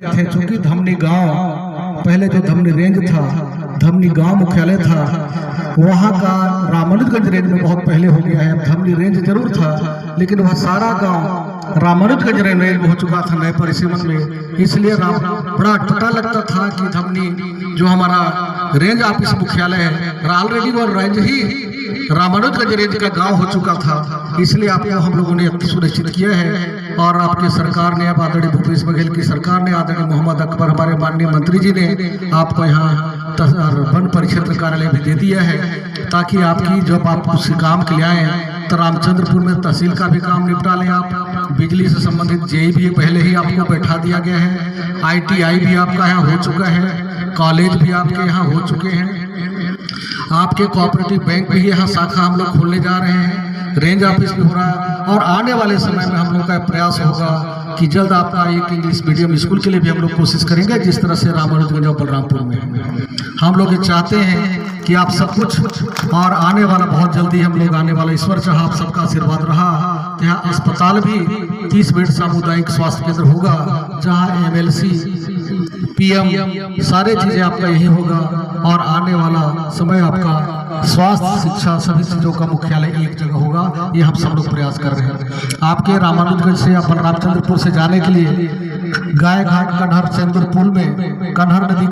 थे। चूंकि धमनी गांव पहले जो धमनी रेंज था, धमनी गांव मुख्यालय था, वहाँ का रामानुजगंज रेंज में बहुत पहले हो गया है। अब धमनी रेंज जरूर था, लेकिन वह सारा गांव रामानुजगंज रेंज में हो चुका था नए परिसीमन में। इसलिए बड़ा पता लगता था कि धमनी जो हमारा रेंज ऑफिस मुख्यालय है, ऑलरेडी वो रेंज ही रामानुजगंज रेंज का गांव हो चुका था। इसलिए आपको हम लोगों ने सुनिश्चित किया है, और आपकी सरकार ने, अब आदरणीय भूपेश बघेल की सरकार ने, आदरणीय मोहम्मद अकबर हमारे माननीय मंत्री जी ने आपको यहाँ वन परिक्षेत्र कार्यालय भी दे दिया है, ताकि आपकी जब आप उस काम के लिए आए तो रामचंद्रपुर में तहसील का भी काम निपटा लें। आप बिजली से संबंधित जेई भी पहले ही आपको बैठा दिया गया है, ITI भी आपका यहाँ हो चुका है, कॉलेज भी आपके यहाँ हो चुके हैं, आपके कोऑपरेटिव बैंक भी यहाँ शाखा हम लोग खोलने जा रहे हैं, रेंज ऑफिस भी हो रहा है। और आने वाले समय में हम लोग का प्रयास होगा कि जल्द आपका एक इंग्लिश मीडियम स्कूल के लिए भी हम लोग कोशिश करेंगे, जिस तरह से रामानुजगंज और बलरामपुर में हम लोग ये चाहते हैं कि आप सब कुछ, और आने वाला बहुत जल्दी हम लोग आने वाला, ईश्वर चाह आप सबका आशीर्वाद रहा, यहाँ अस्पताल भी 30 बेड सामुदायिक स्वास्थ्य केंद्र होगा, जहाँ MLC PM सारे चीजें आपका यही होगा। और आने वाला समय आपका स्वास्थ्य, शिक्षा, सभी चीजों का मुख्यालय एक जगह होगा। ये हम सब लोग प्रयास कर रहे हैं। आपके रामानुजगंज से या बलरामचंद्रपुर से जाने के लिए गाय घाट कन्हर चंद्र पुल में कन्हर नदी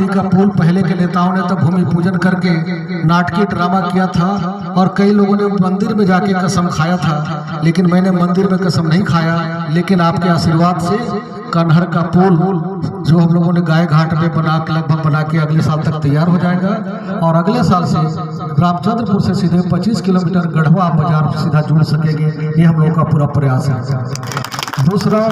का पुल पहले के नेताओं ने तब भूमि पूजन करके नाटकीय ड्रामा किया था, और कई लोगों ने मंदिर में जाके कसम खाया था, लेकिन मैंने मंदिर में कसम नहीं खाया। लेकिन आपके आशीर्वाद से कन्हर का पुल जो हम लोगों ने गाय घाट में लगभग बना के अगले साल तक तैयार हो जाएगा, और अगले साल से रामचंद्रपुर से सीधे 25 किलोमीटर गढ़वा बाजार सीधा जुड़ सकेंगे। ये हम लोगों का पूरा प्रयास है। दूसरा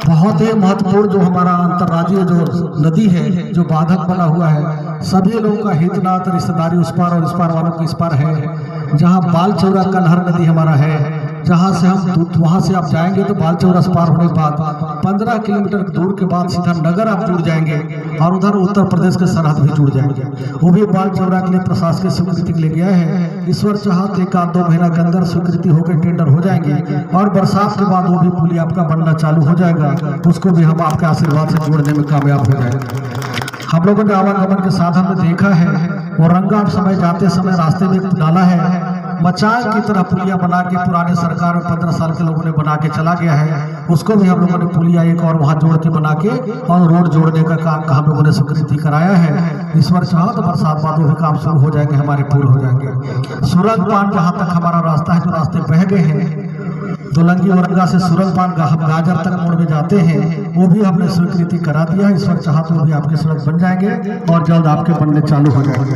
बहुत ही महत्वपूर्ण जो हमारा अंतर्राज्यीय जो नदी है, जो बाधक बना हुआ है, सभी लोगों का हितनात, रिश्तेदारी उस पार और इस पार वालों की इस पार है। जहाँ बालचौरा कन्हर नदी हमारा है, जहाँ से हम वहाँ से आप जाएंगे तो बालचौरा से पार होने के बाद 15 किलोमीटर दूर के बाद सीधा नगर आप जुड़ जाएंगे, और उधर उत्तर प्रदेश के सरहद भी जुड़ जाएंगे। वो भी बालचौरा के लिए प्रशासनिक स्वीकृति ले गया है। ईश्वर चाहत 1-2 महीना के अंदर स्वीकृति होकर टेंडर हो जाएंगे, और बरसात के बाद वो भी पुल आपका बनना चालू हो जाएगा। उसको भी हम आपके आशीर्वाद से जोड़ने में कामयाब हो जाएंगे। हम लोगों ने आवागमन के साधन में देखा है, वो रंगा समय जाते समय रास्ते में डाला है, मचान की तरह पुलिया बना के पुराने सरकार में 15 साल के लोगों ने बना के चला गया है। उसको भी हम लोगों ने पुलिया एक और वहाँ जोड़ के बना के और रोड जोड़ने का काम का हम लोगों ने स्वीकृति कराया है। ईश्वर चाह तो बरसात बाद वो भी काम शुरू हो जाएंगे, हमारे पूरे हो जाएंगे। सुरंगपान जहाँ तक हमारा रास्ता है, जो रास्ते बह गए हैं, दोलंगी औरंगा से सुरंगपान हम गाजर तक मोड़ में जाते हैं, वो भी हमने स्वीकृति करा दिया है। ईश्वर चाह तो भी आपके सड़क बन जाएंगे और जल्द आपके बनने चालू हो जाएंगे।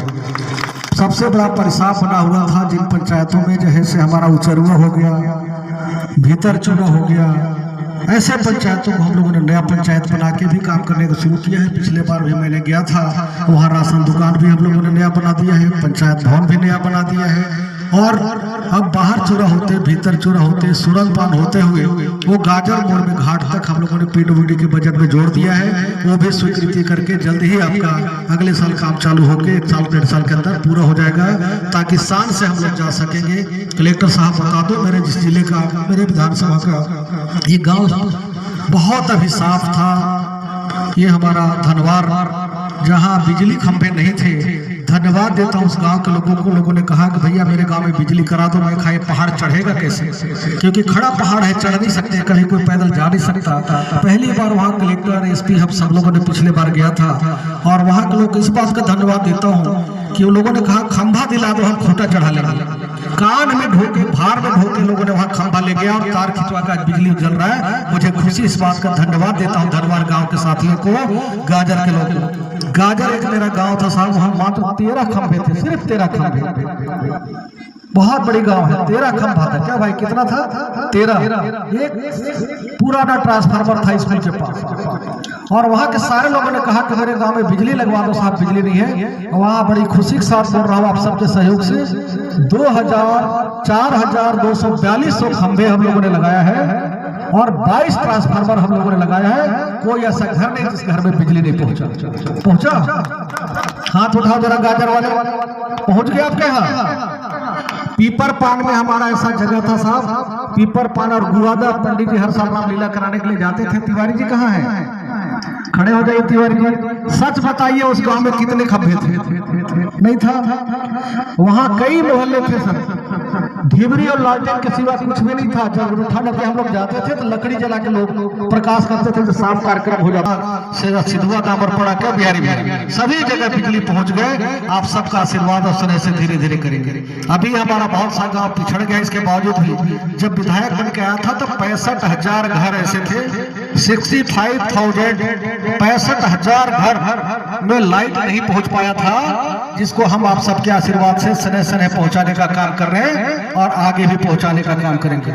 सबसे बड़ा परिसाफ बना हुआ था जिन पंचायतों में, जैसे हमारा उचरुआ हो गया, भीतर चूना हो गया, ऐसे पंचायतों को हम लोगों ने नया पंचायत बना के भी काम करने को शुरू किया है। पिछले बार भी मैंने गया था, वहाँ राशन दुकान भी हम लोगों ने नया बना दिया है, पंचायत भवन भी नया बना दिया है। और अब बाहर चूरा होते, भीतर चूरा होते, सुरंगपान होते हुए वो गाजर मोड़ में घाट तक हम लोगों ने PWD के बजट में जोड़ दिया है। वो भी स्वीकृति करके जल्द ही आपका अगले साल काम चालू होकर 1 साल 1.5 साल के अंदर पूरा हो जाएगा, ताकि शान से हम लोग जा सकेंगे। कलेक्टर साहब बता दो, मेरे जिस जिले का, मेरे विधानसभा का ये गाँव बहुत अभी साफ था। ये हमारा धनवार, जहाँ बिजली खंभे नहीं थे, धन्यवाद देता हूँ उस गांव के लोगों को। लोगों ने कहा कि भैया मेरे गांव में बिजली करा दो। मैं खाए पहाड़ चढ़ेगा कैसे, क्योंकि खड़ा पहाड़ है, चढ़ नहीं सकते, कहीं कोई पैदल जा नहीं सकता। पहली बार वहाँ कलेक्टर, SP हम सब लोगों ने पिछले बार गया था, और वहाँ के लोग इस बात का धन्यवाद देता हूँ कि उन लोगों ने कहा खंभा दिला दो, हम खूंटा चढ़ा लेंगे। कान में ढोके, भार में ढोके लोगों ने वहाँ खंभा ले गया और तार खिंचवा कर बिजली जल रहा है। मुझे खुशी इस बात का धन्यवाद देता हूँ धनवार गांव के साथियों को, गाजर के लोगों को। गाजर एक मेरा गांव था साहब, वहाँ मात्र 13 खंभे थे, सिर्फ 13 खंभे। बहुत बड़ी गांव है, 13 खंभा था। क्या भाई कितना था? 13। एक पुराना ट्रांसफार्मर था स्कूल के पास, और वहाँ के सारे लोगों ने कहा कि मेरे गांव में बिजली लगवा दो साहब, बिजली नहीं है। वहाँ बड़ी खुशी के साथ बोल रहा हूँ आप सबके सहयोग से 4,242 खंभे हम लोगों ने लगाया है, और 22 ट्रांसफार्मर हम लोगों ने लगाया है। कोई ऐसा घर नहीं जिस घर में बिजली नहीं पहुंचा। हाथ उठाओ जरा गाजर वाले, पहुंच गए आपके यहाँ? पीपर पान में हमारा ऐसा जगह था साहब, पीपर पान और गुआदा पंडित जी हर साल रामलीला कराने के लिए जाते थे। तिवारी जी कहाँ हैं? खड़े हो जाइए तिवारी जी। सच बताइए उस गांव में कितने खंभे थे? नहीं था। वहां कई मोहल्ले थे सर, ढिबरी और लालटेन के सिवा कुछ भी नहीं था। जब उठाने पे हम लोग जाते थे तो लकड़ी जला के लोग प्रकाश करते थे, तो शाम कार्यक्रम हो जाता। सिद्धुआ दामर पड़ा क्या बिहारी बिहारी सभी जगह बिजली पहुंच गए। आप सबका आशीर्वाद और स्नेह से धीरे धीरे करेंगे। अभी हमारा बहुत सा गांव पिछड़ गया, इसके बावजूद भी जब विधायक बन के आया था तो 65,000 घर ऐसे थे, 65,000 घर में लाइट नहीं पहुंच पाया था, जिसको हम आप सबके आशीर्वाद से स्नेह स्नेह पहुंचाने का काम कर रहे हैं और आगे भी पहुंचाने का काम करेंगे।